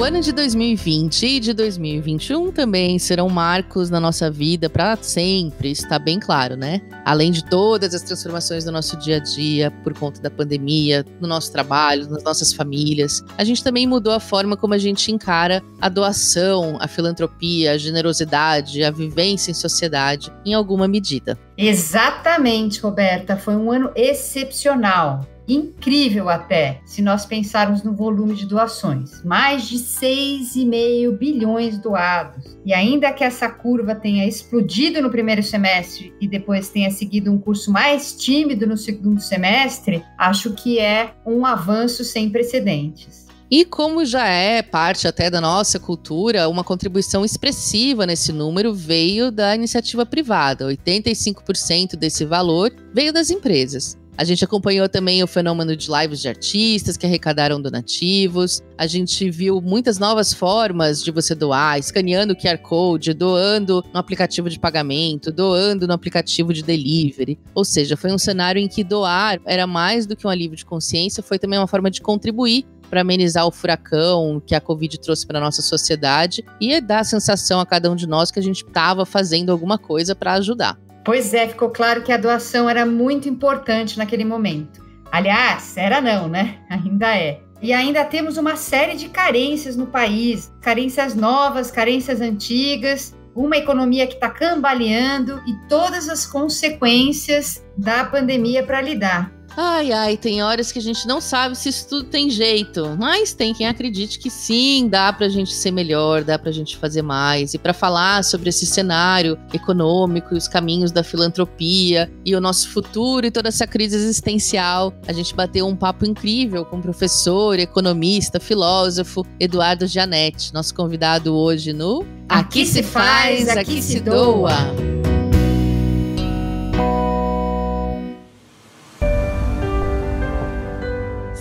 ano de 2020 e de 2021 também serão marcos na nossa vida para sempre, isso está bem claro, né? Além de todas as transformações do nosso dia a dia por conta da pandemia, no nosso trabalho, nas nossas famílias, a gente também mudou a forma como a gente encara a doação, a filantropia, a generosidade, a vivência em sociedade, em alguma medida. Exatamente, Roberta, foi um ano excepcional. Incrível até, se nós pensarmos no volume de doações. Mais de 6,5 bilhões doados. E ainda que essa curva tenha explodido no primeiro semestre e depois tenha seguido um curso mais tímido no segundo semestre, acho que é um avanço sem precedentes. E como já é parte até da nossa cultura, uma contribuição expressiva nesse número veio da iniciativa privada. 85% desse valor veio das empresas. A gente acompanhou também o fenômeno de lives de artistas que arrecadaram donativos. A gente viu muitas novas formas de você doar, escaneando o QR Code, doando no aplicativo de pagamento, doando no aplicativo de delivery. Ou seja, foi um cenário em que doar era mais do que um alívio de consciência, foi também uma forma de contribuir para amenizar o furacão que a Covid trouxe para a nossa sociedade e dar a sensação a cada um de nós que a gente estava fazendo alguma coisa para ajudar. Pois é, ficou claro que a doação era muito importante naquele momento. Aliás, era não, né? Ainda é. E ainda temos uma série de carências no país, carências novas, carências antigas, uma economia que está cambaleando e todas as consequências da pandemia para lidar. Ai, tem horas que a gente não sabe se isso tudo tem jeito, mas tem quem acredite que sim, dá pra gente ser melhor, dá pra gente fazer mais. E para falar sobre esse cenário econômico e os caminhos da filantropia e o nosso futuro e toda essa crise existencial, a gente bateu um papo incrível com o professor, economista, filósofo Eduardo Gianetti, nosso convidado hoje no Aqui se faz, aqui se doa.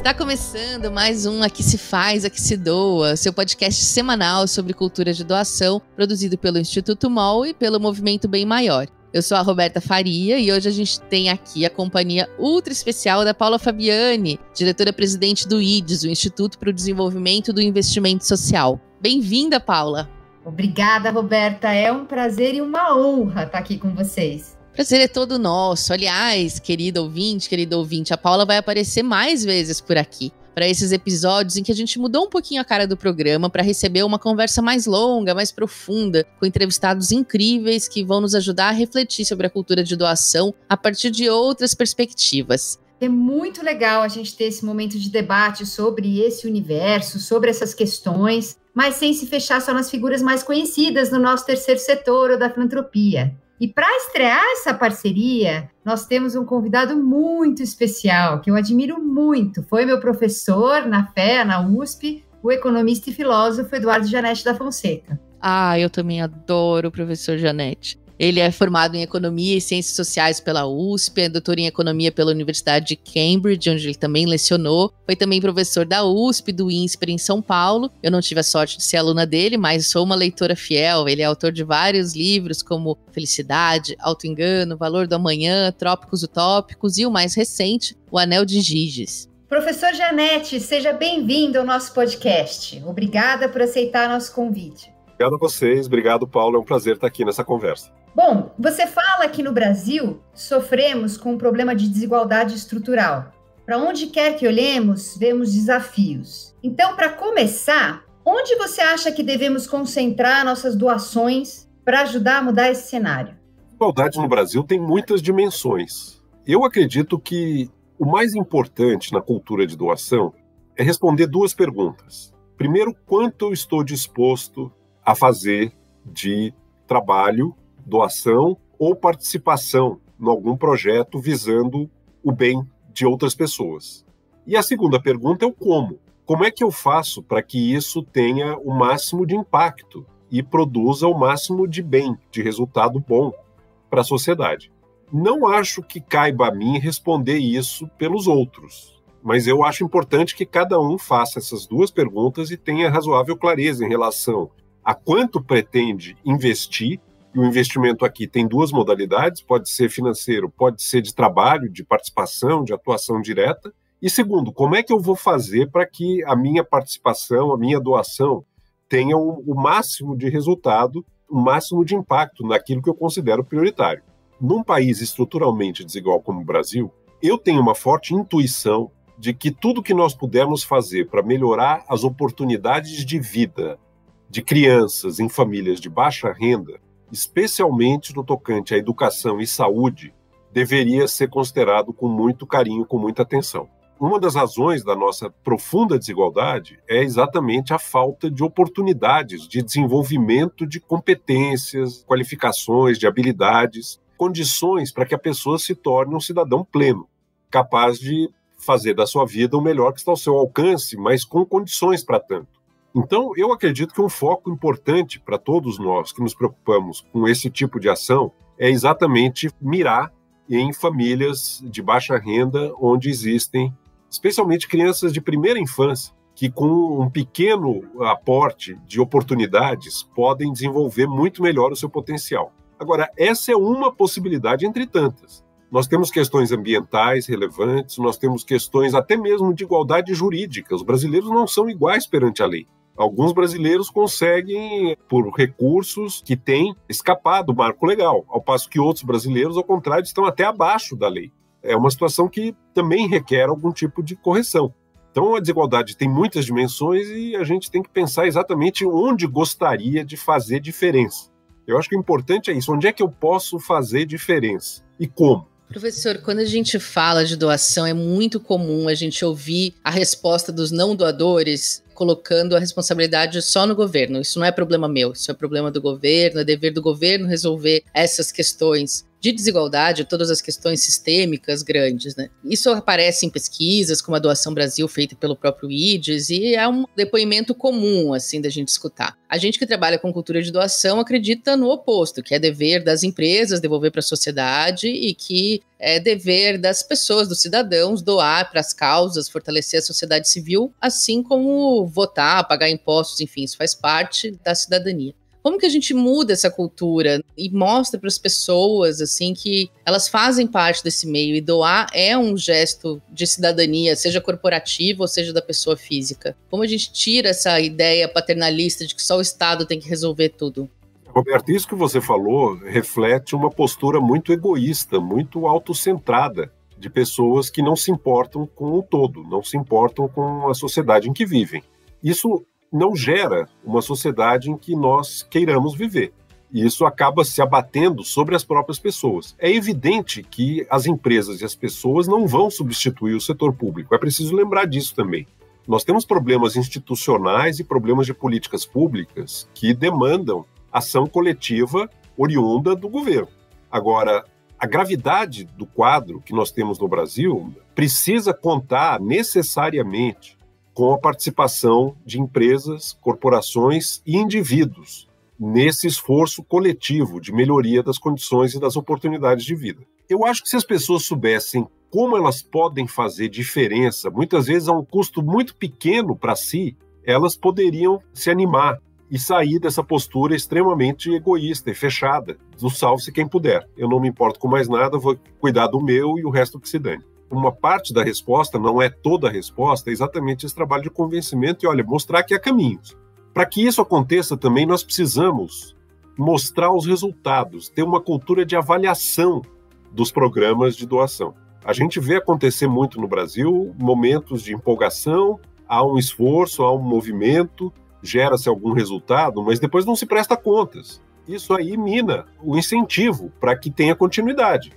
Está começando mais um Aqui se faz, aqui se doa, seu podcast semanal sobre cultura de doação, produzido pelo Instituto MOL e pelo Movimento Bem Maior. Eu sou a Roberta Faria e hoje a gente tem aqui a companhia ultra especial da Paula Fabiani, diretora-presidente do IDES, o Instituto para o Desenvolvimento do Investimento Social. Bem-vinda, Paula! Obrigada, Roberta. É um prazer e uma honra estar aqui com vocês. Prazer é todo nosso. Aliás, querido ouvinte, a Paula vai aparecer mais vezes por aqui, para esses episódios em que a gente mudou um pouquinho a cara do programa para receber uma conversa mais longa, mais profunda, com entrevistados incríveis que vão nos ajudar a refletir sobre a cultura de doação a partir de outras perspectivas. É muito legal a gente ter esse momento de debate sobre esse universo, sobre essas questões, mas sem se fechar só nas figuras mais conhecidas no nosso terceiro setor ou da filantropia. E para estrear essa parceria, nós temos um convidado muito especial, que eu admiro muito. Foi meu professor na FEA, na USP, o economista e filósofo Eduardo Gianetti da Fonseca. Eu também adoro o professor Gianetti. Ele é formado em Economia e Ciências Sociais pela USP, é doutor em Economia pela Universidade de Cambridge, onde ele também lecionou. Foi também professor da USP, do INSPER em São Paulo. Eu não tive a sorte de ser aluna dele, mas sou uma leitora fiel. Ele é autor de vários livros como Felicidade, Auto-engano, Valor do Amanhã, Trópicos Utópicos e o mais recente, O Anel de Giges. Professor Gianetti, seja bem-vindo ao nosso podcast. Obrigada por aceitar nosso convite. Obrigado a vocês, obrigado, Paulo. É um prazer estar aqui nessa conversa. Bom, você fala que no Brasil sofremos com um problema de desigualdade estrutural. Para onde quer que olhemos, vemos desafios. Então, para começar, onde você acha que devemos concentrar nossas doações para ajudar a mudar esse cenário? A desigualdade no Brasil tem muitas dimensões. Eu acredito que o mais importante na cultura de doação é responder duas perguntas. Primeiro, quanto eu estou disposto a fazer de trabalho, doação ou participação em algum projeto visando o bem de outras pessoas. E a segunda pergunta é o como. Como é que eu faço para que isso tenha o máximo de impacto e produza o máximo de bem, de resultado bom para a sociedade? Não acho que caiba a mim responder isso pelos outros, mas eu acho importante que cada um faça essas duas perguntas e tenha razoável clareza em relação a quanto pretende investir. E o investimento aqui tem duas modalidades, pode ser financeiro, pode ser de trabalho, de participação, de atuação direta. E segundo, como é que eu vou fazer para que a minha participação, a minha doação, tenha o máximo de resultado, o máximo de impacto naquilo que eu considero prioritário. Num país estruturalmente desigual como o Brasil, eu tenho uma forte intuição de que tudo que nós pudermos fazer para melhorar as oportunidades de vida de crianças em famílias de baixa renda, especialmente no tocante à educação e saúde, deveria ser considerado com muito carinho, com muita atenção. Uma das razões da nossa profunda desigualdade é exatamente a falta de oportunidades de desenvolvimento de competências, qualificações, de habilidades, condições para que a pessoa se torne um cidadão pleno, capaz de fazer da sua vida o melhor que está ao seu alcance, mas com condições para tanto. Então, eu acredito que um foco importante para todos nós que nos preocupamos com esse tipo de ação é exatamente mirar em famílias de baixa renda, onde existem, especialmente crianças de primeira infância, que com um pequeno aporte de oportunidades podem desenvolver muito melhor o seu potencial. Agora, essa é uma possibilidade entre tantas. Nós temos questões ambientais relevantes, nós temos questões até mesmo de igualdade jurídica. Os brasileiros não são iguais perante a lei. Alguns brasileiros conseguem, por recursos que têm, escapar do marco legal, ao passo que outros brasileiros, ao contrário, estão até abaixo da lei. É uma situação que também requer algum tipo de correção. Então, a desigualdade tem muitas dimensões e a gente tem que pensar exatamente onde gostaria de fazer diferença. Eu acho que o importante é isso, onde é que eu posso fazer diferença e como? Professor, quando a gente fala de doação, é muito comum a gente ouvir a resposta dos não doadores colocando a responsabilidade só no governo. Isso não é problema meu, isso é problema do governo, é dever do governo resolver essas questões de desigualdade, todas as questões sistêmicas grandes, né? Isso aparece em pesquisas, como a Doação Brasil, feita pelo próprio IDES, e é um depoimento comum, assim, da gente escutar. A gente que trabalha com cultura de doação acredita no oposto, que é dever das empresas devolver para a sociedade e que é dever das pessoas, dos cidadãos, doar para as causas, fortalecer a sociedade civil, assim como votar, pagar impostos, enfim, isso faz parte da cidadania. Como que a gente muda essa cultura e mostra para as pessoas assim que elas fazem parte desse meio e doar é um gesto de cidadania, seja corporativa ou seja da pessoa física? Como a gente tira essa ideia paternalista de que só o Estado tem que resolver tudo? Roberto, isso que você falou reflete uma postura muito egoísta, muito autocentrada de pessoas que não se importam com o todo, não se importam com a sociedade em que vivem. Isso não gera uma sociedade em que nós queiramos viver. E isso acaba se abatendo sobre as próprias pessoas. É evidente que as empresas e as pessoas não vão substituir o setor público. É preciso lembrar disso também. Nós temos problemas institucionais e problemas de políticas públicas que demandam ação coletiva oriunda do governo. Agora, a gravidade do quadro que nós temos no Brasil precisa contar necessariamente com a participação de empresas, corporações e indivíduos nesse esforço coletivo de melhoria das condições e das oportunidades de vida. Eu acho que se as pessoas soubessem como elas podem fazer diferença, muitas vezes a um custo muito pequeno para si, elas poderiam se animar e sair dessa postura extremamente egoísta e fechada, do salve-se quem puder. Eu não me importo com mais nada, vou cuidar do meu e o resto que se dane. Uma parte da resposta, não é toda a resposta, é exatamente esse trabalho de convencimento e, olha, mostrar que há caminhos. Para que isso aconteça também, nós precisamos mostrar os resultados, ter uma cultura de avaliação dos programas de doação. A gente vê acontecer muito no Brasil momentos de empolgação, há um esforço, há um movimento, gera-se algum resultado, mas depois não se presta contas. Isso aí mina o incentivo para que tenha continuidade.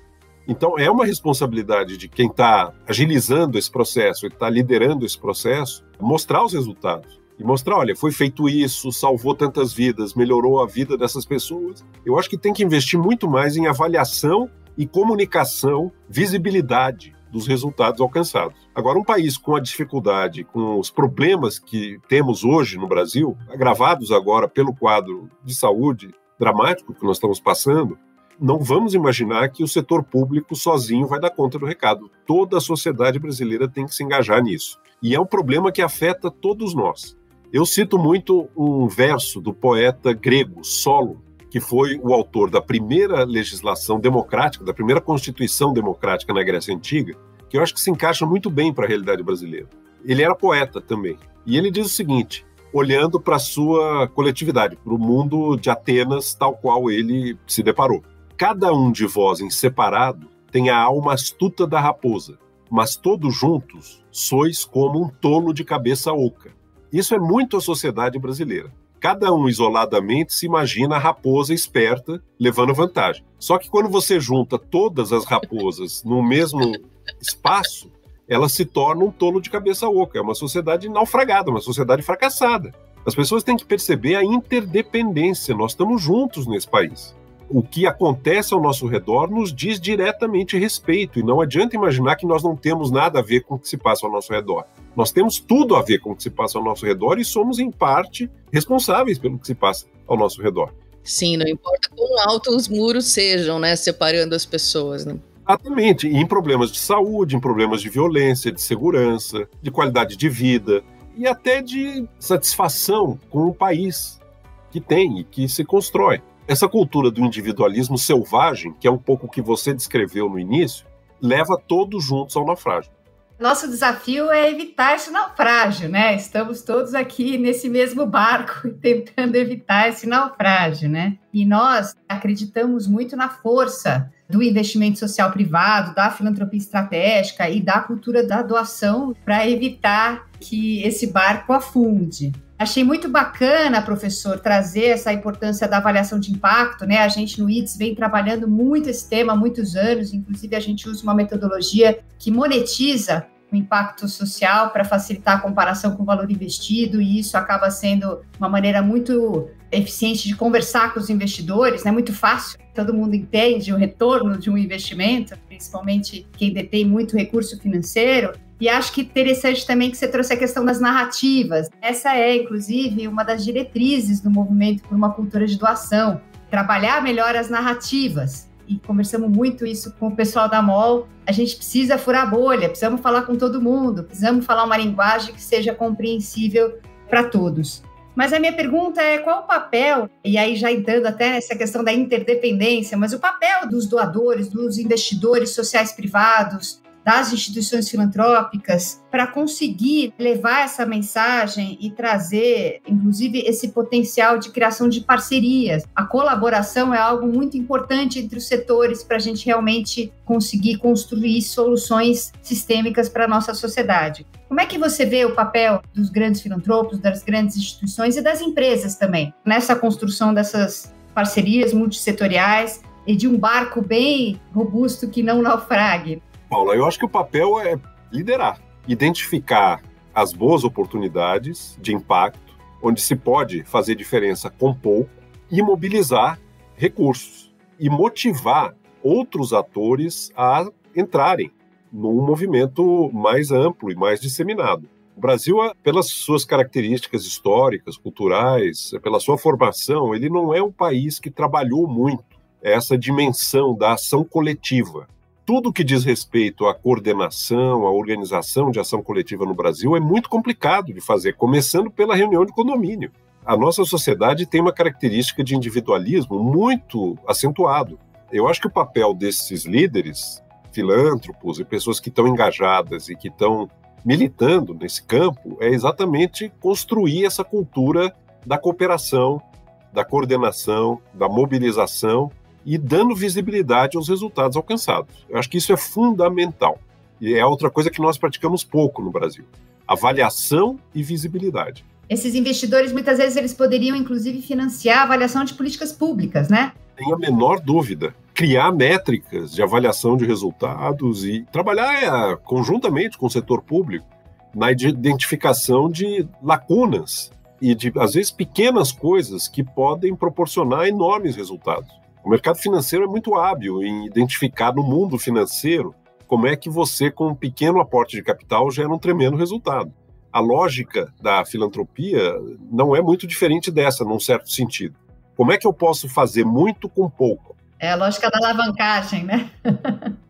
Então, é uma responsabilidade de quem está agilizando esse processo, está liderando esse processo, mostrar os resultados. E mostrar, olha, foi feito isso, salvou tantas vidas, melhorou a vida dessas pessoas. Eu acho que tem que investir muito mais em avaliação e comunicação, visibilidade dos resultados alcançados. Agora, um país com a dificuldade, com os problemas que temos hoje no Brasil, agravados agora pelo quadro de saúde dramático que nós estamos passando, não vamos imaginar que o setor público sozinho vai dar conta do recado. Toda a sociedade brasileira tem que se engajar nisso. E é um problema que afeta todos nós. Eu cito muito um verso do poeta grego Solon, que foi o autor da primeira legislação democrática, da primeira constituição democrática na Grécia Antiga, que eu acho que se encaixa muito bem para a realidade brasileira. Ele era poeta também. E ele diz o seguinte: olhando para a sua coletividade, para o mundo de Atenas tal qual ele se deparou. Cada um de vós em separado tem a alma astuta da raposa, mas todos juntos sois como um tolo de cabeça oca. Isso é muito a sociedade brasileira. Cada um isoladamente se imagina a raposa esperta, levando vantagem. Só que quando você junta todas as raposas no mesmo espaço, ela se torna um tolo de cabeça oca. É uma sociedade naufragada, uma sociedade fracassada. As pessoas têm que perceber a interdependência. Nós estamos juntos nesse país. O que acontece ao nosso redor nos diz diretamente respeito, e não adianta imaginar que nós não temos nada a ver com o que se passa ao nosso redor. Nós temos tudo a ver com o que se passa ao nosso redor e somos, em parte, responsáveis pelo que se passa ao nosso redor. Sim, não importa quão altos os muros sejam, né, separando as pessoas, né? Exatamente, e em problemas de saúde, em problemas de violência, de segurança, de qualidade de vida e até de satisfação com o país que tem e que se constrói. Essa cultura do individualismo selvagem, que é um pouco o que você descreveu no início, leva todos juntos ao naufrágio. Nosso desafio é evitar esse naufrágio, né? Estamos todos aqui nesse mesmo barco tentando evitar esse naufrágio, né? E nós acreditamos muito na força do investimento social privado, da filantropia estratégica e da cultura da doação para evitar que esse barco afunde. Achei muito bacana, professor, trazer essa importância da avaliação de impacto, né? A gente no IDES vem trabalhando muito esse tema há muitos anos, inclusive a gente usa uma metodologia que monetiza o impacto social para facilitar a comparação com o valor investido, e isso acaba sendo uma maneira muito eficiente de conversar com os investidores, né? Muito fácil, todo mundo entende o retorno de um investimento, principalmente quem detém muito recurso financeiro. E acho que interessante também que você trouxe a questão das narrativas. Essa é, inclusive, uma das diretrizes do movimento por uma cultura de doação, trabalhar melhor as narrativas. E conversamos muito isso com o pessoal da MOL. A gente precisa furar a bolha, precisamos falar com todo mundo, precisamos falar uma linguagem que seja compreensível para todos. Mas a minha pergunta é qual o papel, e aí já entrando até nessa questão da interdependência, mas o papel dos doadores, dos investidores sociais privados, das instituições filantrópicas, para conseguir levar essa mensagem e trazer, inclusive, esse potencial de criação de parcerias. A colaboração é algo muito importante entre os setores para a gente realmente conseguir construir soluções sistêmicas para a nossa sociedade. Como é que você vê o papel dos grandes filantropos, das grandes instituições e das empresas também, nessa construção dessas parcerias multissetoriais e de um barco bem robusto que não naufrague? Paula, eu acho que o papel é liderar, identificar as boas oportunidades de impacto, onde se pode fazer diferença com pouco, e mobilizar recursos, e motivar outros atores a entrarem num movimento mais amplo e mais disseminado. O Brasil, pelas suas características históricas, culturais, pela sua formação, ele não é um país que trabalhou muito essa dimensão da ação coletiva. Tudo que diz respeito à coordenação, à organização de ação coletiva no Brasil é muito complicado de fazer, começando pela reunião de condomínio. A nossa sociedade tem uma característica de individualismo muito acentuado. Eu acho que o papel desses líderes, filântropos e pessoas que estão engajadas e que estão militando nesse campo é exatamente construir essa cultura da cooperação, da coordenação, da mobilização e dando visibilidade aos resultados alcançados. Eu acho que isso é fundamental. E é outra coisa que nós praticamos pouco no Brasil. Avaliação e visibilidade. Esses investidores, muitas vezes, eles poderiam, inclusive, financiar a avaliação de políticas públicas, né? Sem a menor dúvida. Criar métricas de avaliação de resultados e trabalhar conjuntamente com o setor público na identificação de lacunas e de, às vezes, pequenas coisas que podem proporcionar enormes resultados. O mercado financeiro é muito hábil em identificar no mundo financeiro como é que você, com um pequeno aporte de capital, gera um tremendo resultado. A lógica da filantropia não é muito diferente dessa, num certo sentido. Como é que eu posso fazer muito com pouco? É a lógica da alavancagem, né?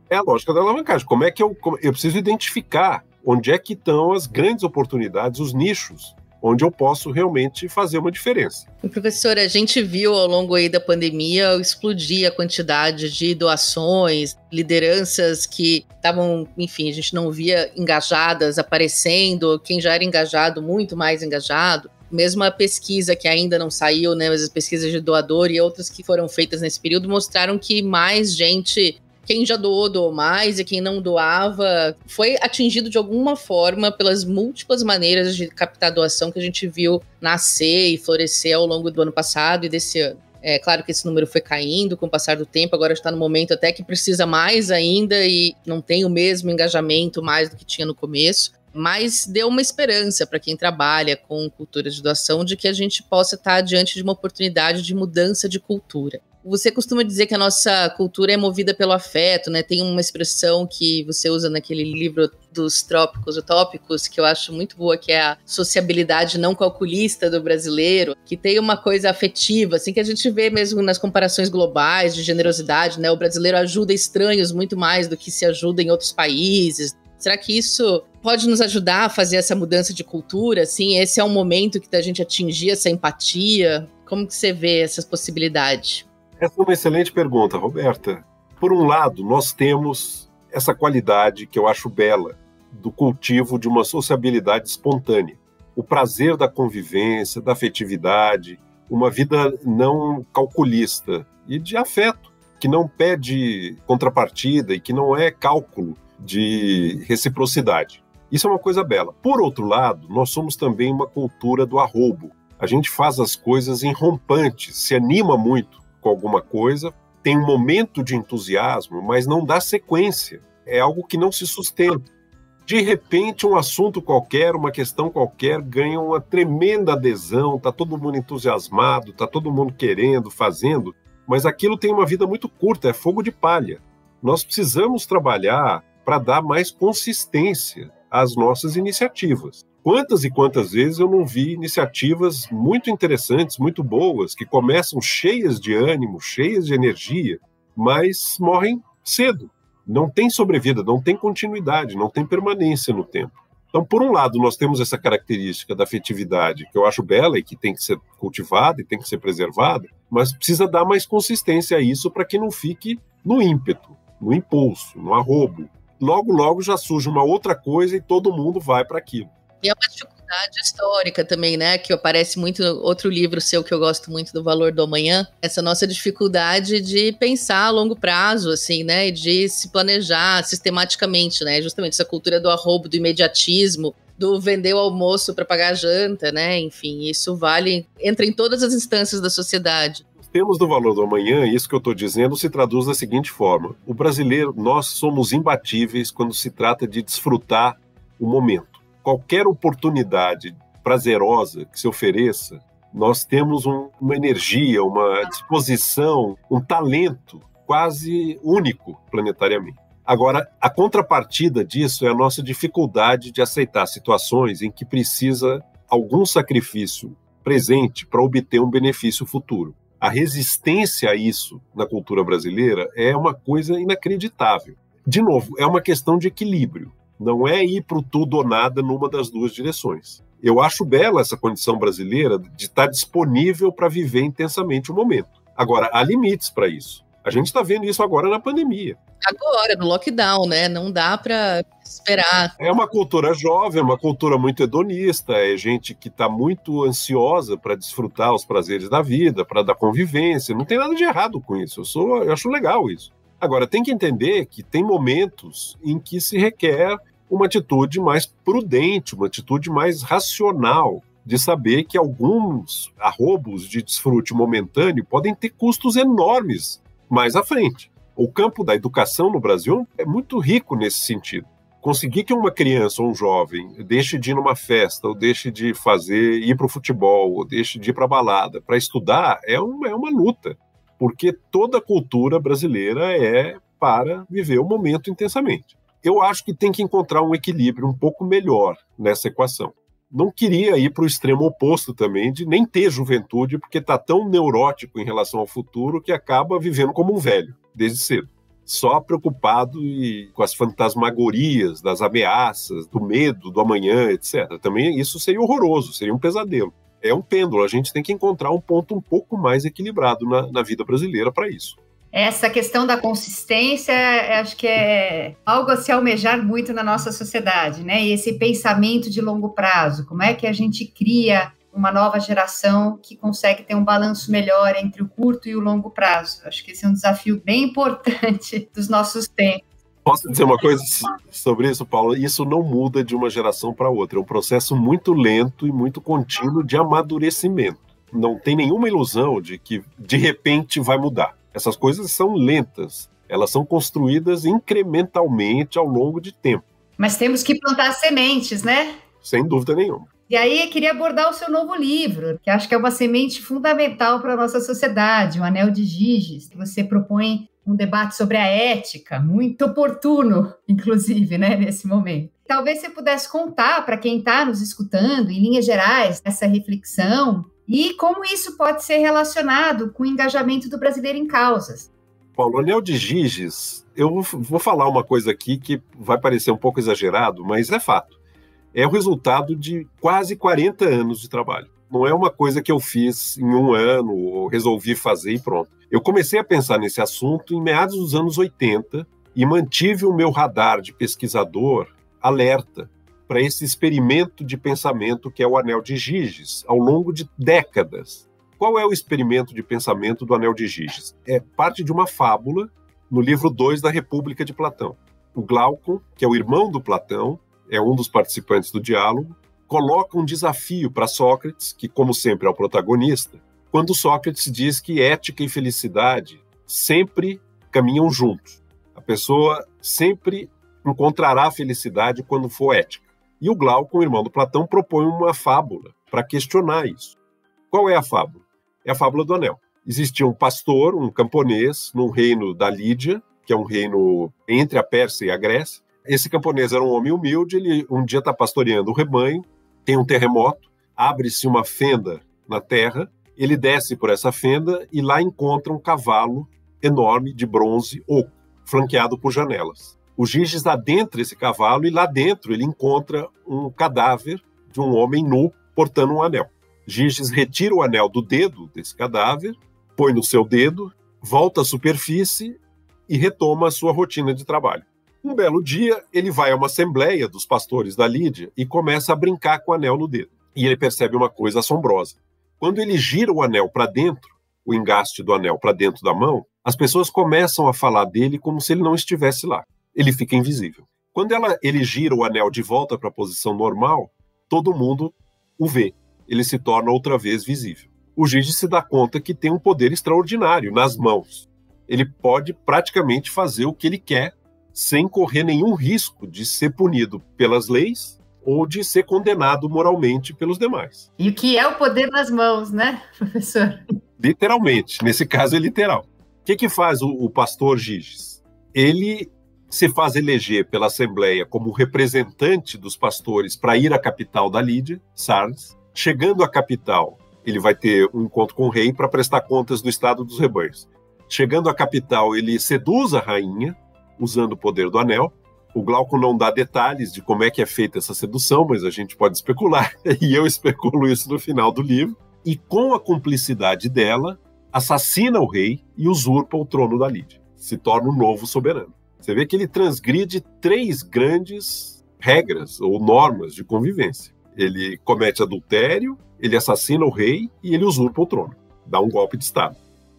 É a lógica da alavancagem. Como é que eu preciso identificar onde é que estão as grandes oportunidades, os nichos, onde eu posso realmente fazer uma diferença. Professor, a gente viu ao longo aí da pandemia explodir a quantidade de doações, lideranças que estavam, enfim, a gente não via engajadas aparecendo, quem já era engajado, muito mais engajado. Mesmo a pesquisa que ainda não saiu, né, mas as pesquisas de doador e outras que foram feitas nesse período mostraram que mais gente, quem já doou mais, e quem não doava foi atingido de alguma forma pelas múltiplas maneiras de captar doação que a gente viu nascer e florescer ao longo do ano passado e desse ano. É claro que esse número foi caindo com o passar do tempo, agora está no momento até que precisa mais ainda e não tem o mesmo engajamento mais do que tinha no começo, mas deu uma esperança para quem trabalha com cultura de doação de que a gente possa estar diante de uma oportunidade de mudança de cultura. Você costuma dizer que a nossa cultura é movida pelo afeto, né? Tem uma expressão que você usa naquele livro dos trópicos utópicos, que eu acho muito boa, que é a sociabilidade não calculista do brasileiro, que tem uma coisa afetiva, assim, que a gente vê mesmo nas comparações globais de generosidade, né? O brasileiro ajuda estranhos muito mais do que se ajuda em outros países. Será que isso pode nos ajudar a fazer essa mudança de cultura? Assim, esse é um momento que a gente atingir essa empatia? Como que você vê essas possibilidades? Essa é uma excelente pergunta, Roberta. Por um lado, nós temos essa qualidade que eu acho bela, do cultivo de uma sociabilidade espontânea. O prazer da convivência, da afetividade, uma vida não calculista e de afeto, que não pede contrapartida e que não é cálculo de reciprocidade. Isso é uma coisa bela. Por outro lado, nós somos também uma cultura do arrobo. A gente faz as coisas em rompantes, se anima muito com alguma coisa, tem um momento de entusiasmo, mas não dá sequência. É algo que não se sustenta. De repente, um assunto qualquer, uma questão qualquer, ganha uma tremenda adesão, está todo mundo entusiasmado, está todo mundo querendo, fazendo, mas aquilo tem uma vida muito curta, é fogo de palha. Nós precisamos trabalhar para dar mais consistência às nossas iniciativas. Quantas e quantas vezes eu não vi iniciativas muito interessantes, muito boas, que começam cheias de ânimo, cheias de energia, mas morrem cedo. Não tem sobrevida, não tem continuidade, não tem permanência no tempo. Então, por um lado, nós temos essa característica da afetividade, que eu acho bela e que tem que ser cultivada e tem que ser preservada, mas precisa dar mais consistência a isso para que não fique no ímpeto, no impulso, no arrobo. Logo, logo já surge uma outra coisa e todo mundo vai para aquilo. E é uma dificuldade histórica também, né? Que aparece muito no outro livro seu que eu gosto muito, do Valor do Amanhã. Essa nossa dificuldade de pensar a longo prazo, assim, né? E de se planejar sistematicamente, né? Justamente essa cultura do arrobo, do imediatismo, do vender o almoço para pagar a janta, né? Enfim, isso entra em todas as instâncias da sociedade. Temos do Valor do Amanhã, isso que eu estou dizendo se traduz da seguinte forma. O brasileiro, nós somos imbatíveis quando se trata de desfrutar o momento. Qualquer oportunidade prazerosa que se ofereça, nós temos uma energia, uma disposição, um talento quase único planetariamente. Agora, a contrapartida disso é a nossa dificuldade de aceitar situações em que precisa algum sacrifício presente para obter um benefício futuro. A resistência a isso na cultura brasileira é uma coisa inacreditável. De novo, é uma questão de equilíbrio. Não é ir para o tudo ou nada numa das duas direções. Eu acho bela essa condição brasileira de estar disponível para viver intensamente o momento. Agora, há limites para isso. A gente está vendo isso agora na pandemia. Agora, no lockdown, né? Não dá para esperar. É uma cultura jovem, é uma cultura muito hedonista, é gente que está muito ansiosa para desfrutar os prazeres da vida, para dar convivência. Não tem nada de errado com isso. Eu acho legal isso. Agora, tem que entender que tem momentos em que se requer uma atitude mais prudente, uma atitude mais racional, de saber que alguns arrobos de desfrute momentâneo podem ter custos enormes mais à frente. O campo da educação no Brasil é muito rico nesse sentido. Conseguir que uma criança ou um jovem deixe de ir numa festa, ou deixe de ir para o futebol, ou deixe de ir para a balada, para estudar, é uma luta. Porque toda a cultura brasileira é para viver o momento intensamente. Eu acho que tem que encontrar um equilíbrio um pouco melhor nessa equação. Não queria ir para o extremo oposto também, de nem ter juventude, porque está tão neurótico em relação ao futuro que acaba vivendo como um velho, desde cedo. Só preocupado com as fantasmagorias, das ameaças, do medo, do amanhã, etc. Também isso seria horroroso, seria um pesadelo. É um pêndulo, a gente tem que encontrar um ponto um pouco mais equilibrado na vida brasileira para isso. Essa questão da consistência, acho que é algo a se almejar muito na nossa sociedade, né? E esse pensamento de longo prazo, como é que a gente cria uma nova geração que consegue ter um balanço melhor entre o curto e o longo prazo. Acho que esse é um desafio bem importante dos nossos tempos. Posso dizer uma coisa sobre isso, Paulo? Isso não muda de uma geração para outra. É um processo muito lento e muito contínuo de amadurecimento. Não tem nenhuma ilusão de que, de repente, vai mudar. Essas coisas são lentas. Elas são construídas incrementalmente ao longo de tempo. Mas temos que plantar sementes, né? Sem dúvida nenhuma. E aí, eu queria abordar o seu novo livro, que acho que é uma semente fundamental para a nossa sociedade, O Anel de Giges, que você propõe um debate sobre a ética, muito oportuno, inclusive, né, nesse momento. Talvez você pudesse contar para quem está nos escutando, em linhas gerais, essa reflexão e como isso pode ser relacionado com o engajamento do brasileiro em causas. Paulo, o Anel de Giges, eu vou falar uma coisa aqui que vai parecer um pouco exagerado, mas é fato. É o resultado de quase 40 anos de trabalho. Não é uma coisa que eu fiz em um ano ou resolvi fazer e pronto. Eu comecei a pensar nesse assunto em meados dos anos 80 e mantive o meu radar de pesquisador alerta para esse experimento de pensamento que é o Anel de Giges, ao longo de décadas. Qual é o experimento de pensamento do Anel de Giges? É parte de uma fábula no livro 2 da República de Platão. O Glaucon, que é o irmão do Platão, é um dos participantes do diálogo, coloca um desafio para Sócrates, que, como sempre, é o protagonista, quando Sócrates diz que ética e felicidade sempre caminham juntos. A pessoa sempre encontrará a felicidade quando for ética. E o Glaucon, o irmão do Platão, propõe uma fábula para questionar isso. Qual é a fábula? É a fábula do anel. Existia um pastor, um camponês, num reino da Lídia, que é um reino entre a Pérsia e a Grécia. Esse camponês era um homem humilde, ele um dia está pastoreando o rebanho, tem um terremoto, abre-se uma fenda na terra, ele desce por essa fenda e lá encontra um cavalo enorme de bronze oco, flanqueado por janelas. O Giges adentra esse cavalo e lá dentro ele encontra um cadáver de um homem nu portando um anel. Giges retira o anel do dedo desse cadáver, põe no seu dedo, volta à superfície e retoma a sua rotina de trabalho. Um belo dia, ele vai a uma assembleia dos pastores da Lídia e começa a brincar com o anel no dedo. E ele percebe uma coisa assombrosa. Quando ele gira o anel para dentro, o engaste do anel para dentro da mão, as pessoas começam a falar dele como se ele não estivesse lá. Ele fica invisível. Quando ele gira o anel de volta para a posição normal, todo mundo o vê. Ele se torna outra vez visível. O Giges se dá conta que tem um poder extraordinário nas mãos. Ele pode praticamente fazer o que ele quer, sem correr nenhum risco de ser punido pelas leis ou de ser condenado moralmente pelos demais. E o que é o poder nas mãos, né, professor? Literalmente, nesse caso é literal. O que faz o pastor Giges? Ele se faz eleger pela Assembleia como representante dos pastores para ir à capital da Lídia, Sardes. Chegando à capital, ele vai ter um encontro com o rei para prestar contas do estado dos rebanhos. Chegando à capital, ele seduz a rainha, usando o poder do anel. O Glaucon não dá detalhes de como é que é feita essa sedução, mas a gente pode especular, e eu especulo isso no final do livro. E com a cumplicidade dela, assassina o rei e usurpa o trono da Lídia. Se torna um novo soberano. Você vê que ele transgride 3 grandes regras ou normas de convivência. Ele comete adultério, ele assassina o rei e ele usurpa o trono. Dá um golpe de Estado.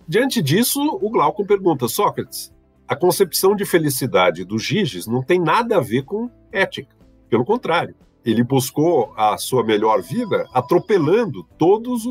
Diante disso, o Glaucon pergunta, Sócrates, a concepção de felicidade do Giges não tem nada a ver com ética. Pelo contrário, ele buscou a sua melhor vida atropelando todas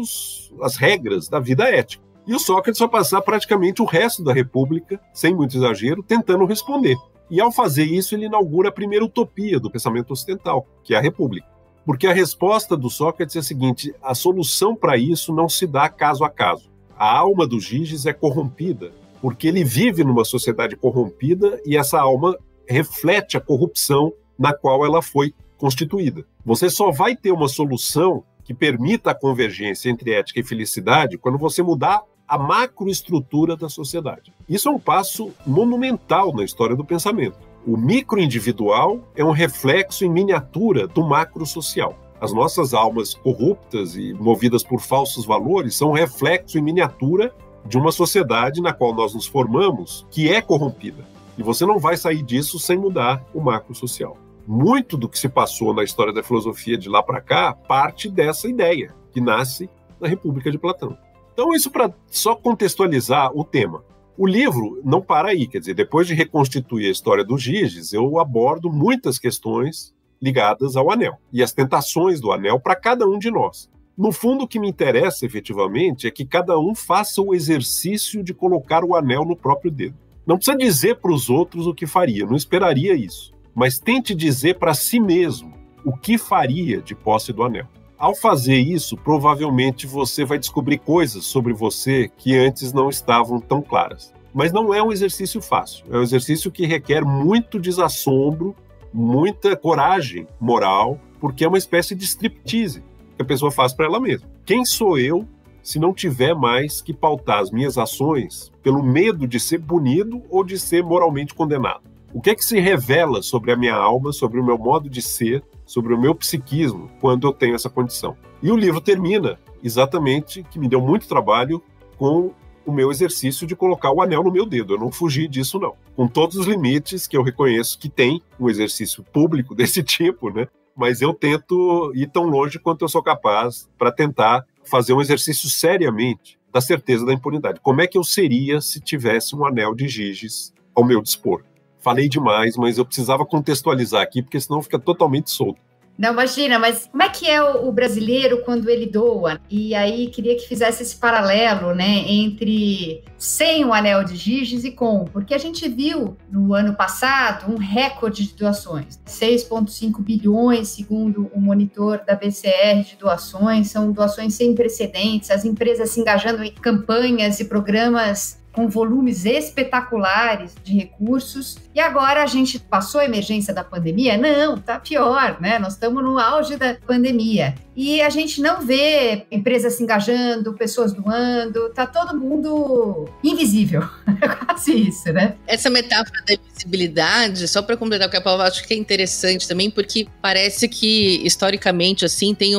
as regras da vida ética. E o Sócrates vai passar praticamente o resto da República, sem muito exagero, tentando responder. E ao fazer isso, ele inaugura a primeira utopia do pensamento ocidental, que é a República. Porque a resposta do Sócrates é a seguinte, a solução para isso não se dá caso a caso. A alma do Giges é corrompida, porque ele vive numa sociedade corrompida e essa alma reflete a corrupção na qual ela foi constituída. Você só vai ter uma solução que permita a convergência entre ética e felicidade quando você mudar a macroestrutura da sociedade. Isso é um passo monumental na história do pensamento. O microindividual é um reflexo em miniatura do macrosocial. As nossas almas corruptas e movidas por falsos valores são um reflexo em miniatura de uma sociedade na qual nós nos formamos, que é corrompida. E você não vai sair disso sem mudar o macrosocial. Muito do que se passou na história da filosofia de lá para cá parte dessa ideia, que nasce na República de Platão. Então, isso para só contextualizar o tema. O livro não para aí, quer dizer, depois de reconstituir a história do Giges, eu abordo muitas questões ligadas ao anel e as tentações do anel para cada um de nós. No fundo, o que me interessa efetivamente é que cada um faça o exercício de colocar o anel no próprio dedo. Não precisa dizer para os outros o que faria, não esperaria isso, mas tente dizer para si mesmo o que faria de posse do anel. Ao fazer isso, provavelmente você vai descobrir coisas sobre você que antes não estavam tão claras. Mas não é um exercício fácil, é um exercício que requer muito desassombro, muita coragem moral, porque é uma espécie de striptease que a pessoa faz para ela mesma. Quem sou eu se não tiver mais que pautar as minhas ações pelo medo de ser punido ou de ser moralmente condenado? O que é que se revela sobre a minha alma, sobre o meu modo de ser, sobre o meu psiquismo, quando eu tenho essa condição? E o livro termina exatamente, que me deu muito trabalho, com o meu exercício de colocar o anel no meu dedo. Eu não fugi disso, não. Com todos os limites que eu reconheço que tem um exercício público desse tipo, né? Mas eu tento ir tão longe quanto eu sou capaz para tentar fazer um exercício seriamente da certeza da impunidade. Como é que eu seria se tivesse um anel de Giges ao meu dispor? Falei demais, mas eu precisava contextualizar aqui, porque senão fica totalmente solto. Não, imagina, mas como é que é o brasileiro quando ele doa? E aí queria que fizesse esse paralelo, né, entre sem o anel de Giges e com, porque a gente viu no ano passado um recorde de doações, 6,5 bilhões, segundo o monitor da BCR de doações, são doações sem precedentes, as empresas se engajando em campanhas e programas com volumes espetaculares de recursos. E agora a gente passou a emergência da pandemia? Não, tá pior, né? Nós estamos no auge da pandemia. E a gente não vê empresas se engajando, pessoas doando, tá todo mundo invisível. É quase isso, né? Essa metáfora da invisibilidade, só para completar o que a Paula, acho que é interessante também, porque parece que, historicamente, assim, tem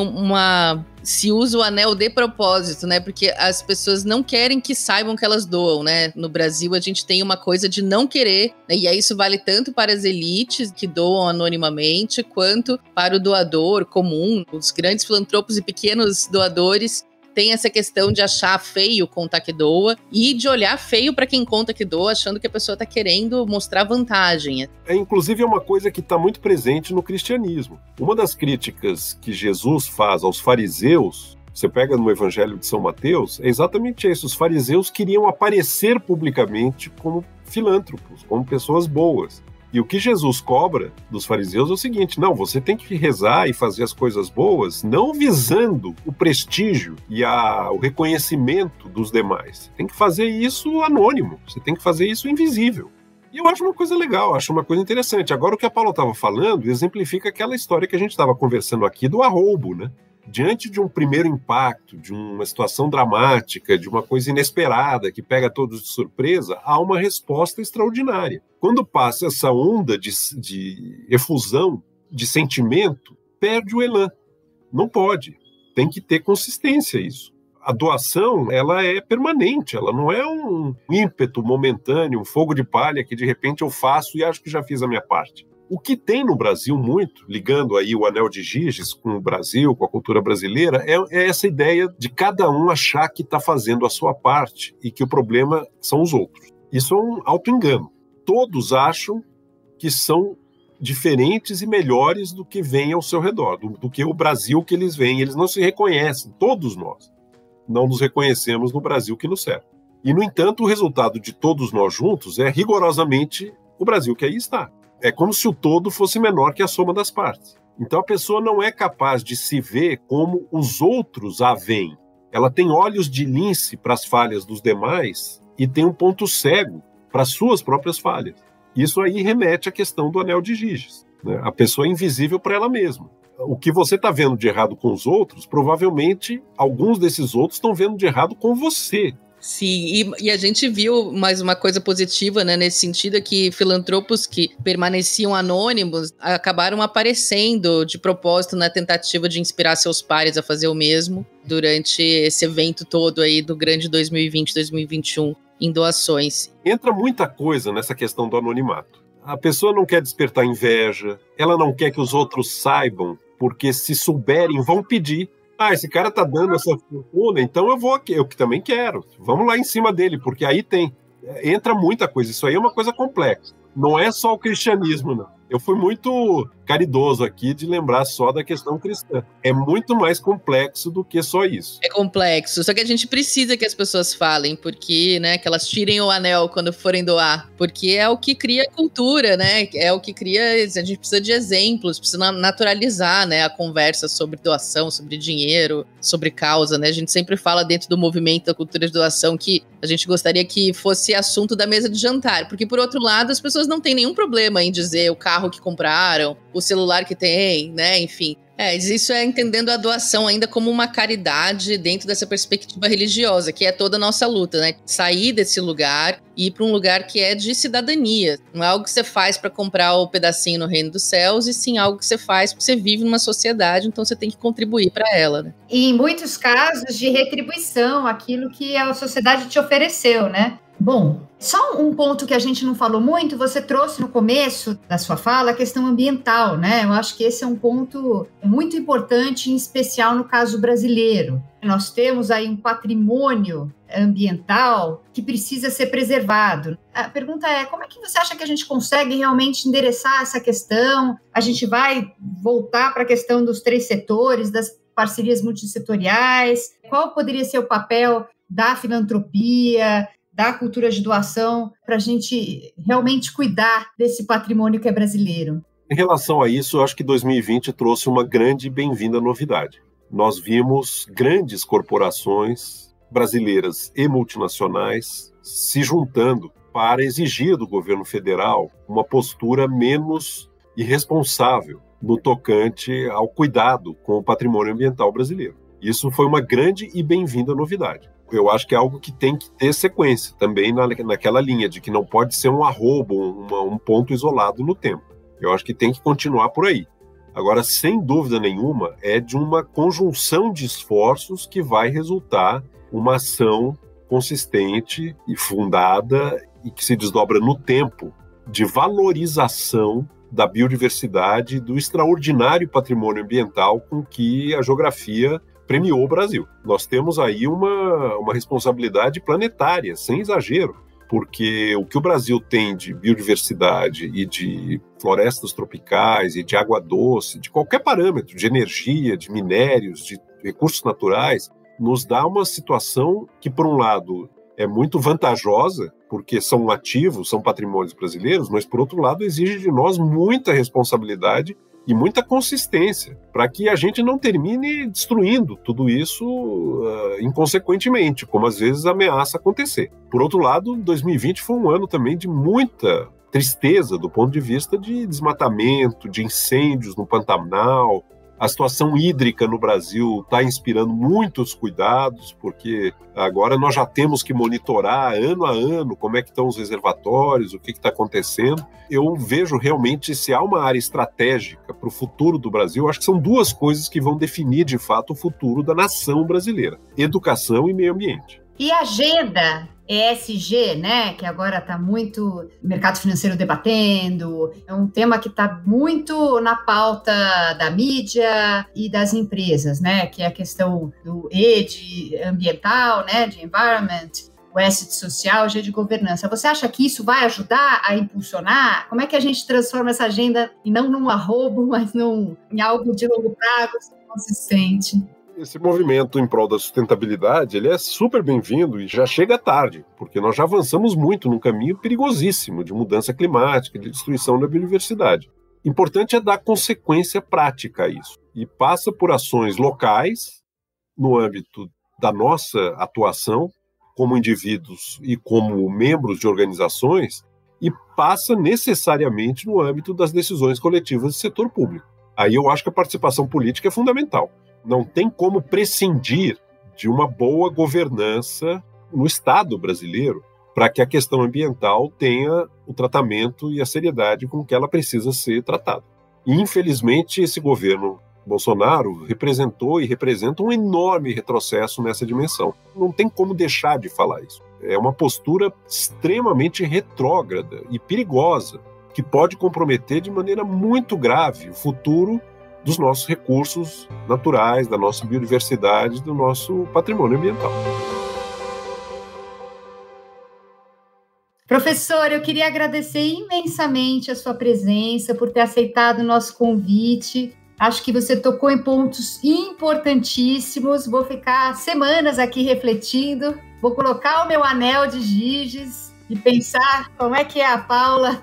se usa o anel de propósito, né? Porque as pessoas não querem que saibam que elas doam, né? No Brasil, a gente tem uma coisa de não querer, né? E aí isso vale tanto para as elites que doam anonimamente, quanto para o doador comum. Os grandes filantropos e pequenos doadores têm essa questão de achar feio contar que doa e de olhar feio para quem conta que doa, achando que a pessoa está querendo mostrar vantagem. Inclusive, é uma coisa que está muito presente no cristianismo. Uma das críticas que Jesus faz aos fariseus, você pega no Evangelho de São Mateus, é exatamente isso. Os fariseus queriam aparecer publicamente como filântropos, como pessoas boas. E o que Jesus cobra dos fariseus é o seguinte: não, você tem que rezar e fazer as coisas boas, não visando o prestígio e o reconhecimento dos demais. Você tem que fazer isso anônimo, você tem que fazer isso invisível. E eu acho uma coisa legal, acho uma coisa interessante. Agora, o que a Paula estava falando exemplifica aquela história que a gente estava conversando aqui do arroubo, né? Diante de um primeiro impacto, de uma situação dramática, de uma coisa inesperada que pega todos de surpresa, há uma resposta extraordinária. Quando passa essa onda de efusão, de sentimento, perde o elan. Não pode. Tem que ter consistência isso. A doação, ela é permanente, ela não é um ímpeto momentâneo, um fogo de palha que de repente eu faço e acho que já fiz a minha parte. O que tem no Brasil muito, ligando aí o anel de Giges com o Brasil, com a cultura brasileira, é essa ideia de cada um achar que está fazendo a sua parte e que o problema são os outros. Isso é um auto-engano. Todos acham que são diferentes e melhores do que vem ao seu redor, do que o Brasil que eles veem. Eles não se reconhecem, todos nós não nos reconhecemos no Brasil que nos serve. E, no entanto, o resultado de todos nós juntos é rigorosamente o Brasil que aí está. É como se o todo fosse menor que a soma das partes. Então a pessoa não é capaz de se ver como os outros a veem. Ela tem olhos de lince para as falhas dos demais e tem um ponto cego para as suas próprias falhas. Isso aí remete à questão do anel de Giges, né? A pessoa é invisível para ela mesma. O que você está vendo de errado com os outros, provavelmente alguns desses outros estão vendo de errado com você. Sim, e a gente viu mais uma coisa positiva, né, nesse sentido, é que filantropos que permaneciam anônimos acabaram aparecendo de propósito na tentativa de inspirar seus pares a fazer o mesmo durante esse evento todo aí do grande 2020-2021 em doações. Entra muita coisa nessa questão do anonimato. A pessoa não quer despertar inveja, ela não quer que os outros saibam, porque se souberem vão pedir. Esse cara tá dando essa fortuna, então eu vou aqui, eu que também quero. Vamos lá em cima dele, porque aí entra muita coisa. Isso aí é uma coisa complexa. Não é só o cristianismo, não. Eu fui muito caridoso aqui de lembrar só da questão cristã. É muito mais complexo do que só isso. É complexo, só que a gente precisa que as pessoas falem, porque, né, que elas tirem o anel quando forem doar, porque é o que cria cultura, né, é o que cria, a gente precisa de exemplos, precisa naturalizar, né, a conversa sobre doação, sobre dinheiro, sobre causa, né, a gente sempre fala dentro do movimento da cultura de doação que a gente gostaria que fosse assunto da mesa de jantar, porque por outro lado as pessoas não têm nenhum problema em dizer o carro que compraram, o celular que tem, né, enfim. Isso é entendendo a doação ainda como uma caridade dentro dessa perspectiva religiosa, que é toda a nossa luta, né? Sair desse lugar e ir para um lugar que é de cidadania. Não é algo que você faz para comprar o pedacinho no reino dos céus, e sim algo que você faz porque você vive numa sociedade, então você tem que contribuir para ela, né? E em muitos casos de retribuição, aquilo que a sociedade te ofereceu, né? Bom, só um ponto que a gente não falou muito, você trouxe no começo da sua fala a questão ambiental, né? Eu acho que esse é um ponto muito importante, em especial no caso brasileiro. Nós temos aí um patrimônio ambiental que precisa ser preservado. A pergunta é, como é que você acha que a gente consegue realmente endereçar essa questão? A gente vai voltar para a questão dos 3 setores, das parcerias multissetoriais? Qual poderia ser o papel da filantropia, da cultura de doação, para a gente realmente cuidar desse patrimônio que é brasileiro? Em relação a isso, eu acho que 2020 trouxe uma grande e bem-vinda novidade. Nós vimos grandes corporações brasileiras e multinacionais se juntando para exigir do governo federal uma postura menos irresponsável no tocante ao cuidado com o patrimônio ambiental brasileiro. Isso foi uma grande e bem-vinda novidade. Eu acho que é algo que tem que ter sequência também naquela linha de que não pode ser um arrobo, um ponto isolado no tempo. Eu acho que tem que continuar por aí. Agora, sem dúvida nenhuma, é de uma conjunção de esforços que vai resultar uma ação consistente e fundada e que se desdobra no tempo de valorização da biodiversidade e do extraordinário patrimônio ambiental com que a geografia premiou o Brasil. Nós temos aí uma responsabilidade planetária, sem exagero, porque o que o Brasil tem de biodiversidade e de florestas tropicais e de água doce, de qualquer parâmetro, de energia, de minérios, de recursos naturais, nos dá uma situação que, por um lado, é muito vantajosa, porque são ativos, são patrimônios brasileiros, mas, por outro lado, exige de nós muita responsabilidade e muita consistência, para que a gente não termine destruindo tudo isso inconsequentemente, como às vezes ameaça acontecer. Por outro lado, 2020 foi um ano também de muita tristeza do ponto de vista de desmatamento, de incêndios no Pantanal. A situação hídrica no Brasil está inspirando muitos cuidados, porque agora nós já temos que monitorar ano a ano como é que estão os reservatórios, o que está acontecendo. Eu vejo realmente, se há uma área estratégica para o futuro do Brasil, acho que são 2 coisas que vão definir de fato o futuro da nação brasileira: educação e meio ambiente. E a agenda ESG, né, que agora está muito mercado financeiro debatendo, é um tema que está muito na pauta da mídia e das empresas, né, que é a questão do E de ambiental, né, de environment, o S de social, o G de governança. Você acha que isso vai ajudar a impulsionar? Como é que a gente transforma essa agenda, e não num arrobo, mas em algo de longo prazo, consistente? Esse movimento em prol da sustentabilidade, ele é super bem-vindo e já chega tarde, porque nós já avançamos muito num caminho perigosíssimo de mudança climática, de destruição da biodiversidade. Importante é dar consequência prática a isso, e passa por ações locais, no âmbito da nossa atuação, como indivíduos e como membros de organizações, e passa necessariamente no âmbito das decisões coletivas do setor público. Aí eu acho que a participação política é fundamental. Não tem como prescindir de uma boa governança no Estado brasileiro para que a questão ambiental tenha o tratamento e a seriedade com que ela precisa ser tratada. E, infelizmente, esse governo Bolsonaro representou e representa um enorme retrocesso nessa dimensão. Não tem como deixar de falar isso. É uma postura extremamente retrógrada e perigosa, que pode comprometer de maneira muito grave o futuro dos nossos recursos naturais, da nossa biodiversidade, do nosso patrimônio ambiental. Professor, eu queria agradecer imensamente a sua presença, por ter aceitado o nosso convite. Acho que você tocou em pontos importantíssimos. Vou ficar semanas aqui refletindo. Vou colocar o meu anel de Giges e pensar como é que é a Paula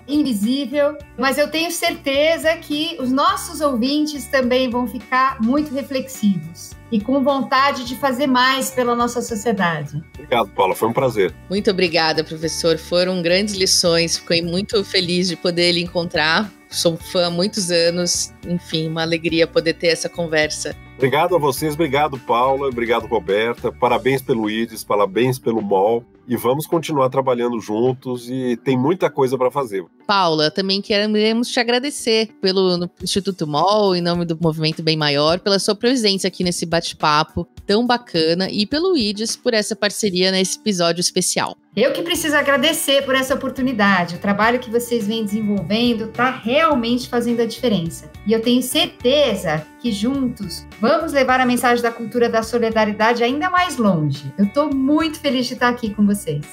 invisível. Mas eu tenho certeza que os nossos ouvintes também vão ficar muito reflexivos e com vontade de fazer mais pela nossa sociedade. Obrigado, Paula. Foi um prazer. Muito obrigada, professor. Foram grandes lições. Fiquei muito feliz de poder lhe encontrar. Sou fã há muitos anos. Enfim, uma alegria poder ter essa conversa. Obrigado a vocês. Obrigado, Paula. Obrigado, Roberta. Parabéns pelo IDES, parabéns pelo MOL. E vamos continuar trabalhando juntos e tem muita coisa para fazer. Paula, também queremos te agradecer pelo Instituto MOL, em nome do Movimento Bem Maior, pela sua presença aqui nesse bate-papo tão bacana e pelo IDES por essa parceria nesse episódio especial. Eu que preciso agradecer por essa oportunidade. O trabalho que vocês vêm desenvolvendo está realmente fazendo a diferença. E eu tenho certeza que juntos vamos levar a mensagem da cultura da solidariedade ainda mais longe. Eu estou muito feliz de estar aqui com vocês.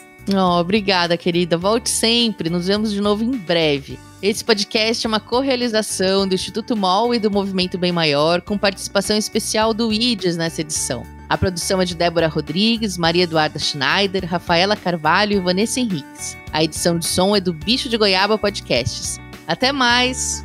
Obrigada, querida. Volte sempre. Nos vemos de novo em breve. Esse podcast é uma co-realização do Instituto MOL e do Movimento Bem Maior, com participação especial do IDES nessa edição. A produção é de Débora Rodrigues, Maria Eduarda Schneider, Rafaela Carvalho e Vanessa Henriques. A edição de som é do Bicho de Goiaba Podcasts. Até mais!